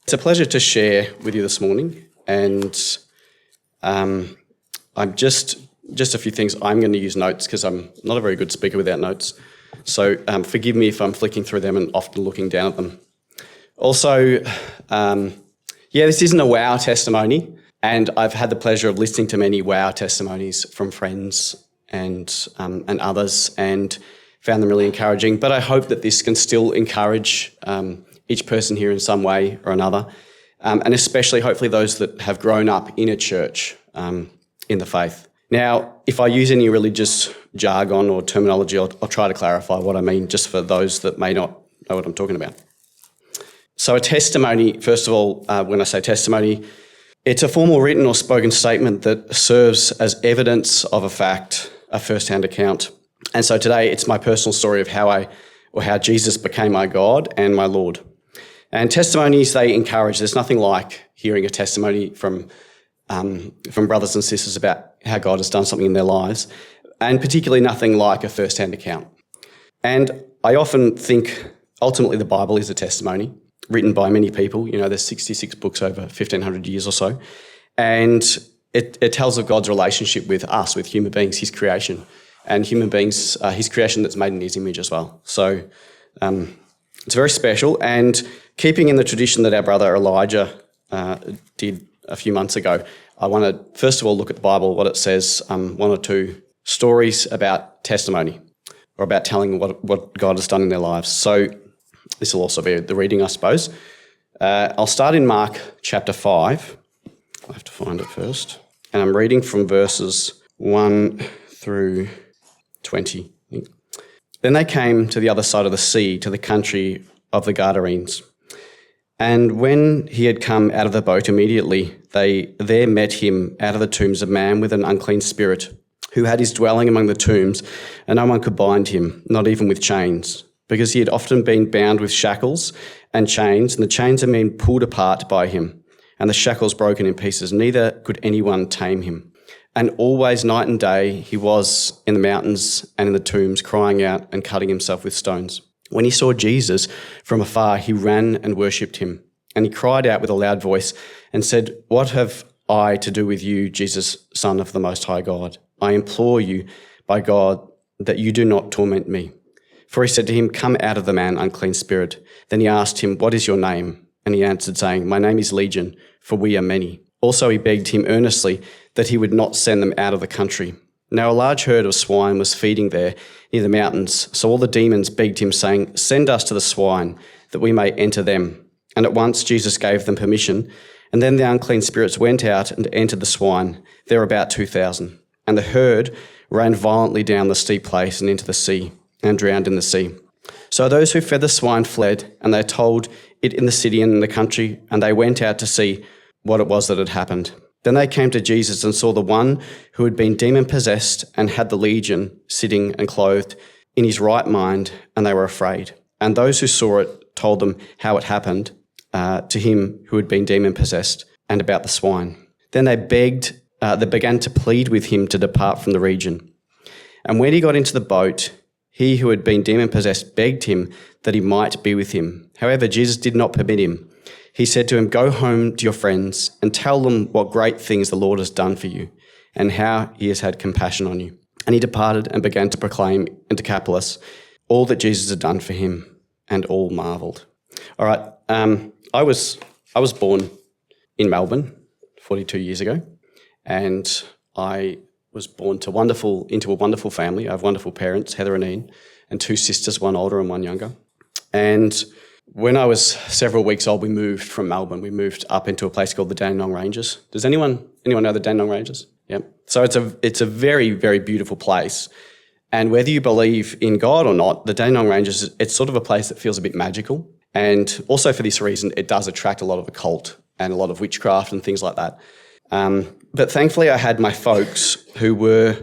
It's a pleasure to share with you this morning, and I'm just a few things. I'm going to use notes because I'm not a very good speaker without notes. So forgive me if I'm flicking through them and often looking down at them. Also, this isn't a wow testimony, and I've had the pleasure of listening to many wow testimonies from friends and others, and found them really encouraging. But I hope that this can still encourage each person here in some way or another, and especially hopefully those that have grown up in a church in the faith. Now, if I use any religious jargon or terminology, I'll try to clarify what I mean, just for those that may not know what I'm talking about. So a testimony, first of all, when I say testimony, it's a formal written or spoken statement that serves as evidence of a fact, a first-hand account. And so today it's my personal story of how Jesus became my God and my Lord. And testimonies, they encourage. There's nothing like hearing a testimony from brothers and sisters about how God has done something in their lives, and particularly nothing like a first-hand account. And I often think ultimately the Bible is a testimony written by many people. You know, there's 66 books over 1,500 years or so, and it tells of God's relationship with us, with human beings, his creation, and human beings, his creation that's made in his image as well. So it's very special, and keeping in the tradition that our brother Elijah did a few months ago, I want to first of all look at the Bible, what it says, one or two stories about testimony, or about telling what God has done in their lives. So this will also be the reading, I suppose. I'll start in Mark chapter 5. I have to find it first. And I'm reading from verses 1 through 20. Then they came to the other side of the sea, to the country of the Gadarenes. And when he had come out of the boat, immediately there met him out of the tombs a man with an unclean spirit, who had his dwelling among the tombs, and no one could bind him, not even with chains, because he had often been bound with shackles and chains, and the chains had been pulled apart by him, and the shackles broken in pieces. Neither could anyone tame him. And always night and day he was in the mountains and in the tombs, crying out and cutting himself with stones. When he saw Jesus from afar, he ran and worshipped him. And he cried out with a loud voice and said, "What have I to do with you, Jesus, Son of the Most High God? I implore you by God that you do not torment me." For he said to him, "Come out of the man, unclean spirit." Then he asked him, "What is your name?" And he answered, saying, "My name is Legion, for we are many." Also he begged him earnestly that he would not send them out of the country. Now a large herd of swine was feeding there near the mountains. So all the demons begged him, saying, "Send us to the swine, that we may enter them." And at once Jesus gave them permission. And then the unclean spirits went out and entered the swine. There were about 2,000. And the herd ran violently down the steep place and into the sea, and drowned in the sea. So those who fed the swine fled, and they told it in the city and in the country, and they went out to see what it was that had happened. Then they came to Jesus and saw the one who had been demon-possessed and had the legion sitting and clothed in his right mind, and they were afraid. And those who saw it told them how it happened to him who had been demon-possessed, and about the swine. Then they began to plead with him to depart from the region. And when he got into the boat, he who had been demon-possessed begged him that he might be with him. However, Jesus did not permit him. He said to him, "Go home to your friends and tell them what great things the Lord has done for you and how he has had compassion on you." And he departed and began to proclaim in Decapolis all that Jesus had done for him, and all marvelled. All right, I was born in Melbourne 42 years ago, and I was born into a wonderful family. I have wonderful parents, Heather and Ian, and two sisters, one older and one younger. And when I was several weeks old, we moved from Melbourne. We moved up into a place called the Dandenong Ranges. Does anyone know the Dandenong Ranges? Yeah. So it's a very, very beautiful place. And whether you believe in God or not, the Dandenong Ranges, it's sort of a place that feels a bit magical. And also for this reason, it does attract a lot of occult and a lot of witchcraft and things like that. But thankfully, I had my folks who were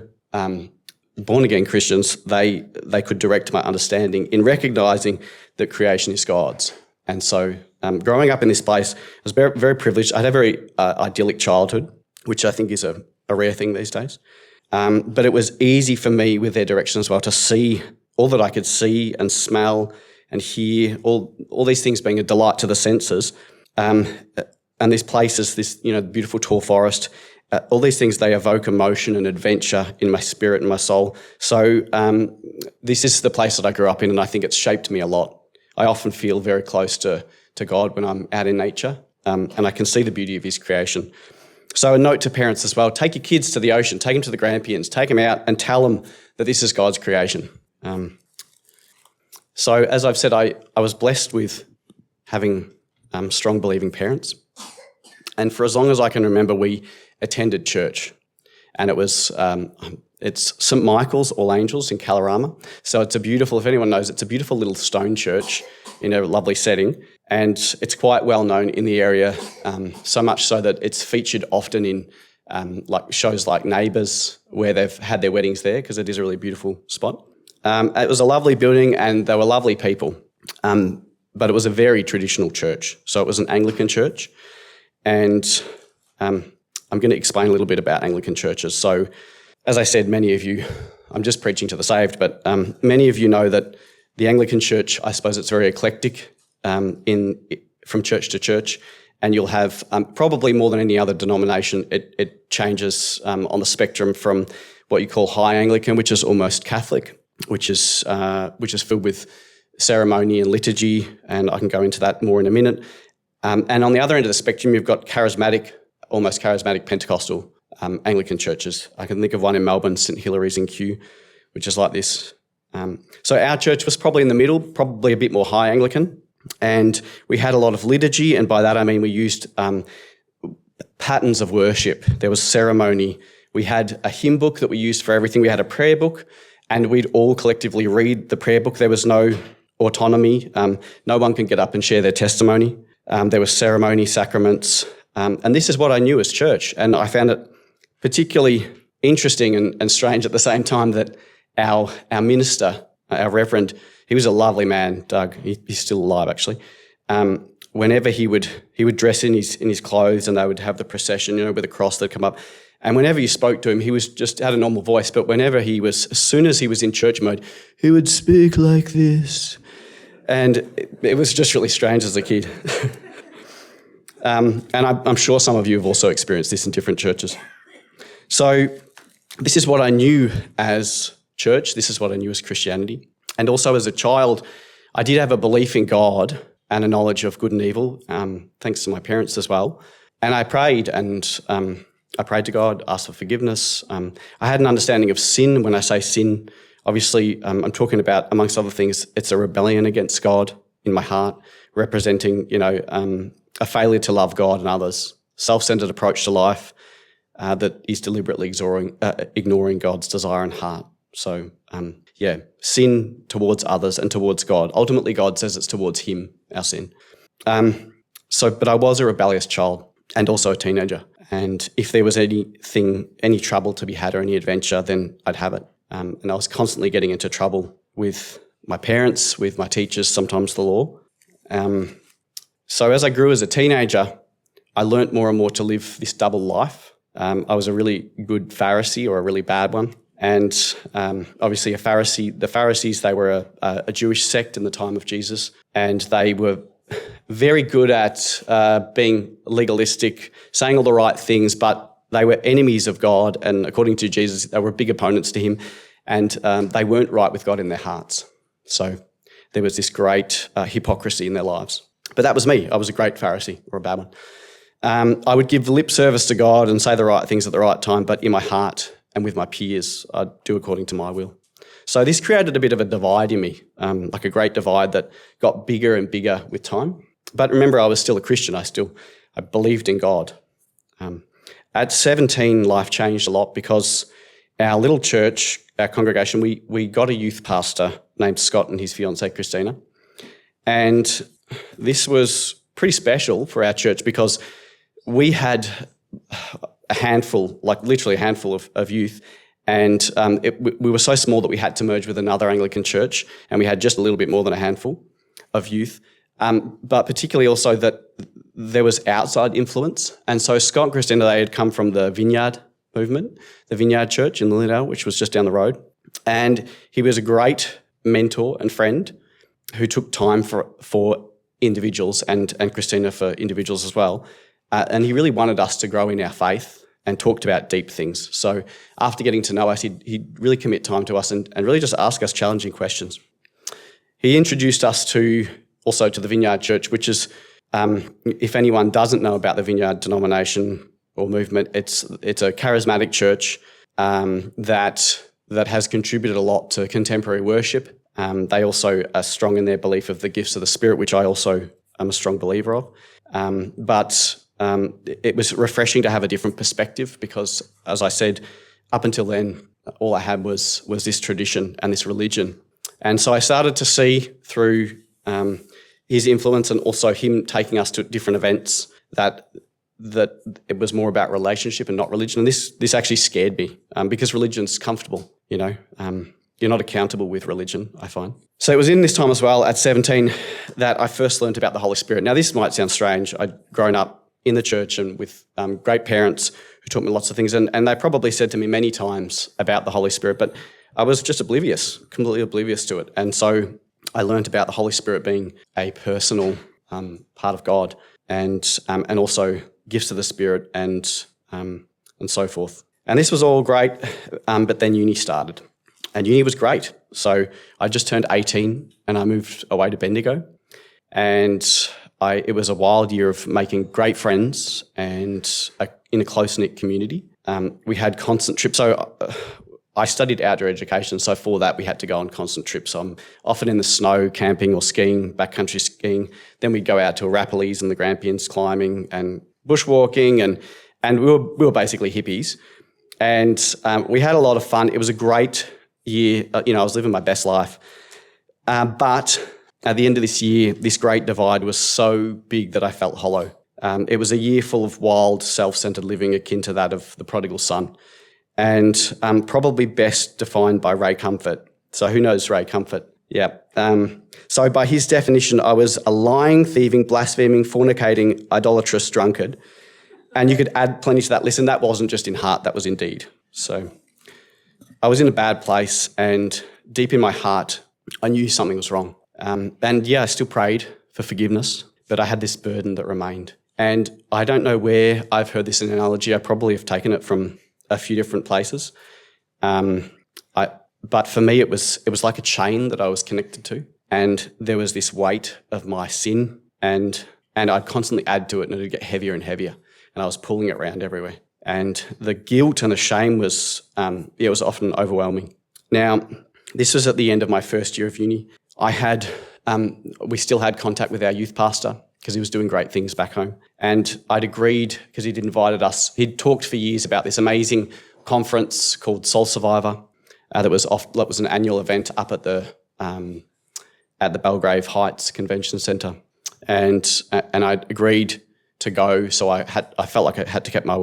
born-again Christians. They could direct my understanding in recognising that creation is God's. And so growing up in this place, I was very, very privileged. I had a very idyllic childhood, which I think is a rare thing these days. But it was easy for me with their direction as well to see all that I could see and smell and hear, all these things being a delight to the senses. And this place is this, beautiful tall forest. All these things, they evoke emotion and adventure in my spirit and my soul. So this is the place that I grew up in, and I think it's shaped me a lot. I often feel very close to God when I'm out in nature, and I can see the beauty of his creation. So a note to parents as well, take your kids to the ocean, take them to the Grampians, take them out and tell them that this is God's creation. So as I've said, I was blessed with having strong believing parents. And for as long as I can remember, we attended church. And it was, it's St. Michael's All Angels in Kalorama. So it's a beautiful, if anyone knows, it's a beautiful little stone church in a lovely setting. And it's quite well known in the area, so much so that it's featured often in like shows like Neighbours, where they've had their weddings there, because it is a really beautiful spot. It was a lovely building and they were lovely people. But it was a very traditional church. So it was an Anglican church. And I'm going to explain a little bit about Anglican churches. So as I said, many of you, I'm just preaching to the saved, but many of you know that the Anglican church, I suppose it's very eclectic from church to church, and you'll have probably more than any other denomination, it changes on the spectrum from what you call High Anglican, which is almost Catholic, which is filled with ceremony and liturgy, and I can go into that more in a minute. And on the other end of the spectrum, you've got almost charismatic Pentecostal Anglican churches. I can think of one in Melbourne, St Hilary's in Kew, which is like this. So our church was probably in the middle, probably a bit more High Anglican, and we had a lot of liturgy, and by that I mean we used patterns of worship. There was ceremony. We had a hymn book that we used for everything. We had a prayer book, and we'd all collectively read the prayer book. There was no autonomy. No one can get up and share their testimony. There was ceremony, sacraments, and this is what I knew as church. And I found it particularly interesting and strange at the same time that our minister, our reverend, he was a lovely man, Doug. He's still alive, actually. Whenever he would dress in his clothes, and they would have the procession, with a cross that come up. And whenever you spoke to him, he was just had a normal voice. But as soon as he was in church mode, he would speak like this. And it was just really strange as a kid. And I'm sure some of you have also experienced this in different churches. So this is what I knew as church. This is what I knew as Christianity. And also as a child, I did have a belief in God and a knowledge of good and evil, thanks to my parents as well. And I prayed, and I prayed to God, asked for forgiveness. I had an understanding of sin. When I say sin, obviously, I'm talking about, amongst other things, it's a rebellion against God in my heart, representing, a failure to love God and others, self-centered approach to life that is deliberately ignoring God's desire and heart. So, sin towards others and towards God. Ultimately, God says it's towards him, our sin. But I was a rebellious child and also a teenager. And if there was any trouble to be had or any adventure, then I'd have it. And I was constantly getting into trouble with my parents, with my teachers, sometimes the law. So as I grew as a teenager, I learnt more and more to live this double life. I was a really good Pharisee or a really bad one. And obviously the Pharisees, they were a Jewish sect in the time of Jesus, and they were very good at being legalistic, saying all the right things, but they were enemies of God, and according to Jesus, they were big opponents to him, and they weren't right with God in their hearts. So there was this great hypocrisy in their lives. But that was me. I was a great Pharisee, or a bad one. I would give lip service to God and say the right things at the right time, but in my heart and with my peers, I'd do according to my will. So this created a bit of a divide in me, like a great divide that got bigger and bigger with time. But remember, I was still a Christian. I believed in God. At 17, life changed a lot because our little church, our congregation, we got a youth pastor named Scott and his fiancée Christina. And this was pretty special for our church because we had a handful, like literally a handful of youth, and we were so small that we had to merge with another Anglican church, and we had just a little bit more than a handful of youth, but particularly also that there was outside influence. And so Scott and Christina, they had come from the Vineyard movement, the Vineyard Church in Lilydale, which was just down the road, and he was a great mentor and friend who took time for individuals and Christina for individuals as well. And he really wanted us to grow in our faith and talked about deep things. So after getting to know us, he'd really commit time to us and really just ask us challenging questions. He introduced us also to the Vineyard Church, which is, if anyone doesn't know about the Vineyard denomination or movement, it's a charismatic church that has contributed a lot to contemporary worship. They also are strong in their belief of the gifts of the Spirit, which I also am a strong believer of. But it was refreshing to have a different perspective because, as I said, up until then, all I had was this tradition and this religion. And so I started to see through his influence and also him taking us to different events that it was more about relationship and not religion. And this actually scared me because religion's comfortable, you know. You're not accountable with religion, I find. So it was in this time as well, at 17, that I first learned about the Holy Spirit. Now, this might sound strange. I'd grown up in the church and with great parents who taught me lots of things, and they probably said to me many times about the Holy Spirit, but I was just completely oblivious to it. And so I learned about the Holy Spirit being a personal part of God and also gifts of the Spirit and so forth. And this was all great, but then uni started. And uni was great. So I just turned 18 and I moved away to Bendigo. And it was a wild year of making great friends and in a close-knit community. We had constant trips. So I studied outdoor education. So for that, we had to go on constant trips. I'm often in the snow, camping or skiing, backcountry skiing. Then we'd go out to Arapiles and the Grampians climbing and bushwalking. And we were basically hippies. And we had a lot of fun. It was a great year. I was living my best life. But at the end of this year, this great divide was so big that I felt hollow. It was a year full of wild, self-centered living akin to that of the prodigal son, and probably best defined by Ray Comfort. So who knows Ray Comfort? Yeah. So by his definition, I was a lying, thieving, blaspheming, fornicating, idolatrous drunkard. And you could add plenty to that list, and that wasn't just in heart, that was in deed. So I was in a bad place, and deep in my heart, I knew something was wrong. I still prayed for forgiveness, but I had this burden that remained. And I don't know where I've heard this analogy. I probably have taken it from a few different places. But for me, it was like a chain that I was connected to, and there was this weight of my sin, and I'd constantly add to it, and it would get heavier and heavier, and I was pulling it around everywhere. And the guilt and the shame was often overwhelming. Now, this was at the end of my first year of uni. We still had contact with our youth pastor because he was doing great things back home. And I'd agreed, because he'd invited us, he'd talked for years about this amazing conference called Soul Survivor that was an annual event up at the Belgrave Heights Convention Centre. And I'd agreed to go, so I felt like I had to keep my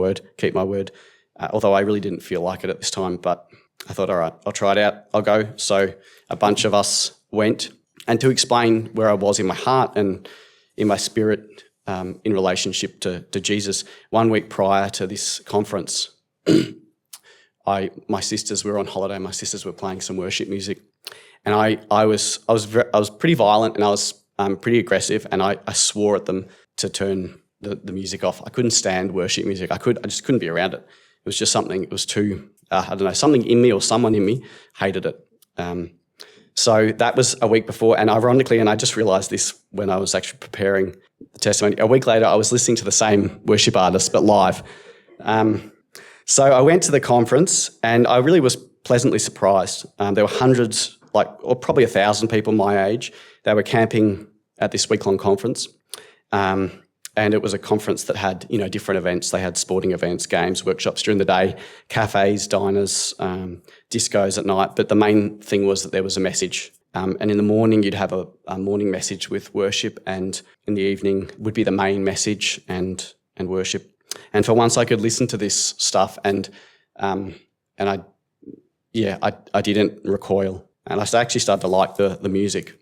word, although I really didn't feel like it at this time, but I thought, all right, I'll try it out, I'll go. So a bunch of us went, and to explain where I was in my heart and in my spirit in relationship to Jesus, 1 week prior to this conference, my sisters were on holiday, my sisters were playing some worship music, and I was pretty violent, and I was pretty aggressive, and I swore at them to turn the music off. I couldn't stand worship music. I just couldn't be around it. It was just something, it was too, something in me or someone in me hated it. So that was a week before, and ironically, and I just realised this when I was actually preparing the testimony, a week later I was listening to the same worship artist but live. So I went to the conference, and I really was pleasantly surprised. There were hundreds, or probably 1,000 people my age. They were camping at this week-long conference. And it was a conference that had, different events. They had sporting events, games, workshops during the day, cafes, diners, discos at night. But the main thing was that there was a message. And in the morning, you'd have a morning message with worship, and in the evening would be the main message and worship. And for once, I could listen to this stuff, and I didn't recoil, and I actually started to like the music.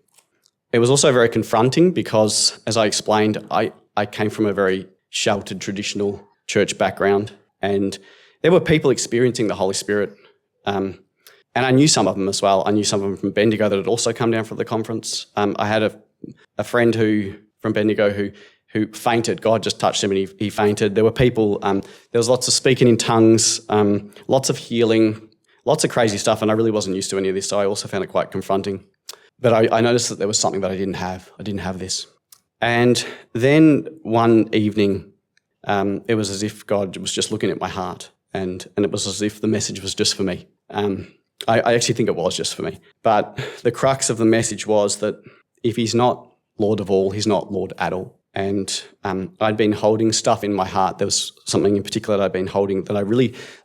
It was also very confronting because, as I explained, I came from a very sheltered, traditional church background, and there were people experiencing the Holy Spirit, and I knew some of them as well. I knew some of them from Bendigo that had also come down for the conference. I had a friend who from Bendigo who fainted. God just touched him and he fainted. There were people, there was lots of speaking in tongues, lots of healing, lots of crazy stuff, and I really wasn't used to any of this, so I also found it quite confronting. But I noticed that there was something that I didn't have. I didn't have this. And then one evening, it was as if God was just looking at my heart, and it was as if the message was just for me. I actually think it was just for me. But the crux of the message was that if he's not Lord of all, he's not Lord at all. And I'd been holding stuff in my heart. There was something in particular that I'd been holding that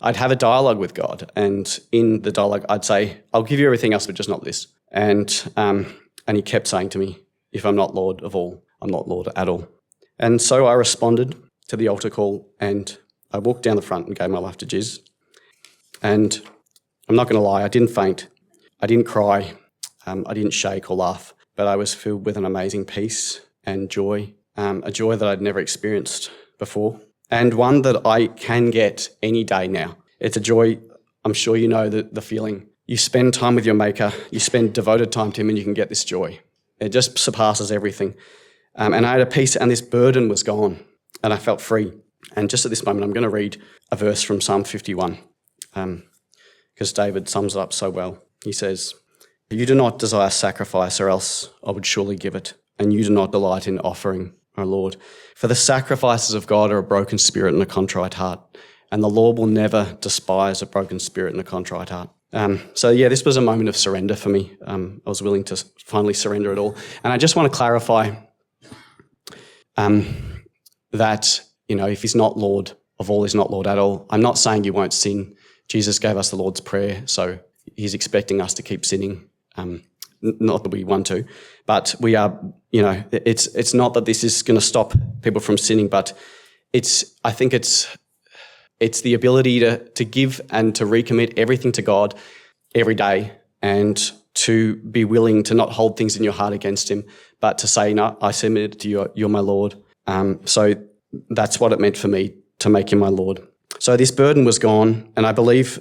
I'd have a dialogue with God. And in the dialogue, I'd say, I'll give you everything else, but just not this. And he kept saying to me, if I'm not Lord of all, I'm not Lord at all. And so I responded to the altar call, and I walked down the front and gave my life to Jesus. And I'm not going to lie, I didn't faint. I didn't cry. I didn't shake or laugh, but I was filled with an amazing peace and joy. A joy that I'd never experienced before, and one that I can get any day now. It's a joy, I'm sure you know the feeling. You spend time with your Maker, you spend devoted time to him, and you can get this joy. It just surpasses everything. And I had a peace, and this burden was gone, and I felt free. And just at this moment, I'm going to read a verse from Psalm 51, because David sums it up so well. He says, "You do not desire sacrifice, or else I would surely give it, and you do not delight in offering, O Lord. For the sacrifices of God are a broken spirit and a contrite heart, and the Lord will never despise a broken spirit and a contrite heart." So this was a moment of surrender for me. I was willing to finally surrender it all. And I just want to clarify that, if he's not Lord of all, he's not Lord at all. I'm not saying you won't sin. Jesus gave us the Lord's Prayer, so he's expecting us to keep sinning. Not that we want to, but we are, it's not that this is going to stop people from sinning, but I think it's the ability to give and to recommit everything to God every day, and to be willing to not hold things in your heart against him, but to say, no, I submit it to you, you're my Lord. So that's what it meant for me to make him my Lord. So this burden was gone, and I believe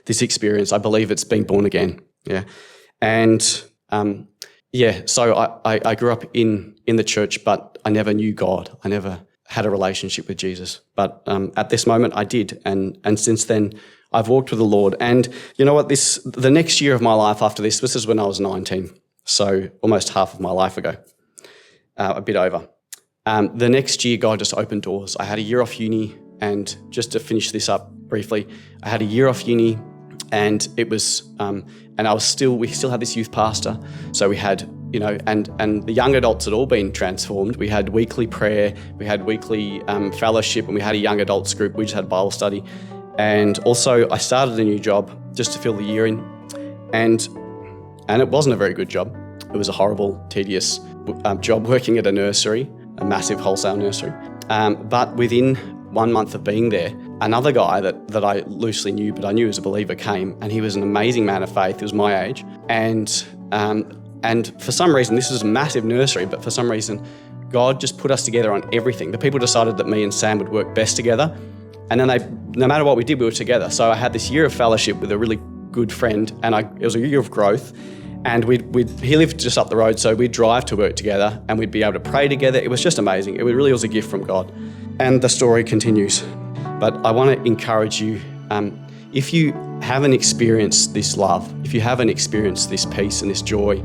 this experience, I believe it's been born again. Yeah. And so I grew up in the church, but I never knew God. I never had a relationship with Jesus. But at this moment I did. And since then I've walked with the Lord. And you know what, the next year of my life after this is when I was 19. So almost half of my life ago, a bit over. The next year God just opened doors. I had a year off uni, and just to finish this up briefly, I had a year off uni. And it was, and we still had this youth pastor. So we had, and the young adults had all been transformed. We had weekly prayer, we had weekly fellowship, and we had a young adults group. We just had Bible study. And also I started a new job just to fill the year in. And it wasn't a very good job. It was a horrible, tedious job working at a nursery, a massive wholesale nursery. But within 1 month of being there, another guy that I loosely knew, but I knew as a believer, came, and he was an amazing man of faith. He was my age. And for some reason, this was a massive nursery, but for some reason, God just put us together on everything. The people decided that me and Sam would work best together. And then no matter what we did, we were together. So I had this year of fellowship with a really good friend, and it was a year of growth. And he lived just up the road, so we'd drive to work together, and we'd be able to pray together. It was just amazing. It really was a gift from God. And the story continues. But I want to encourage you, if you haven't experienced this love, if you haven't experienced this peace and this joy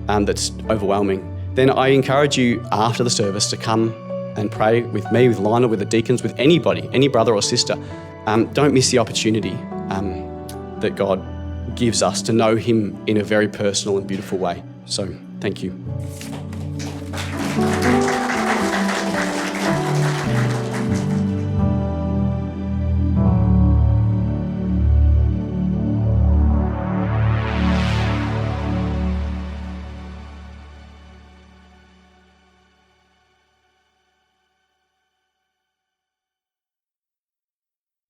that's overwhelming, then I encourage you after the service to come and pray with me, with Lionel, with the deacons, with anybody, any brother or sister. Don't miss the opportunity that God gives us to know him in a very personal and beautiful way. So thank you.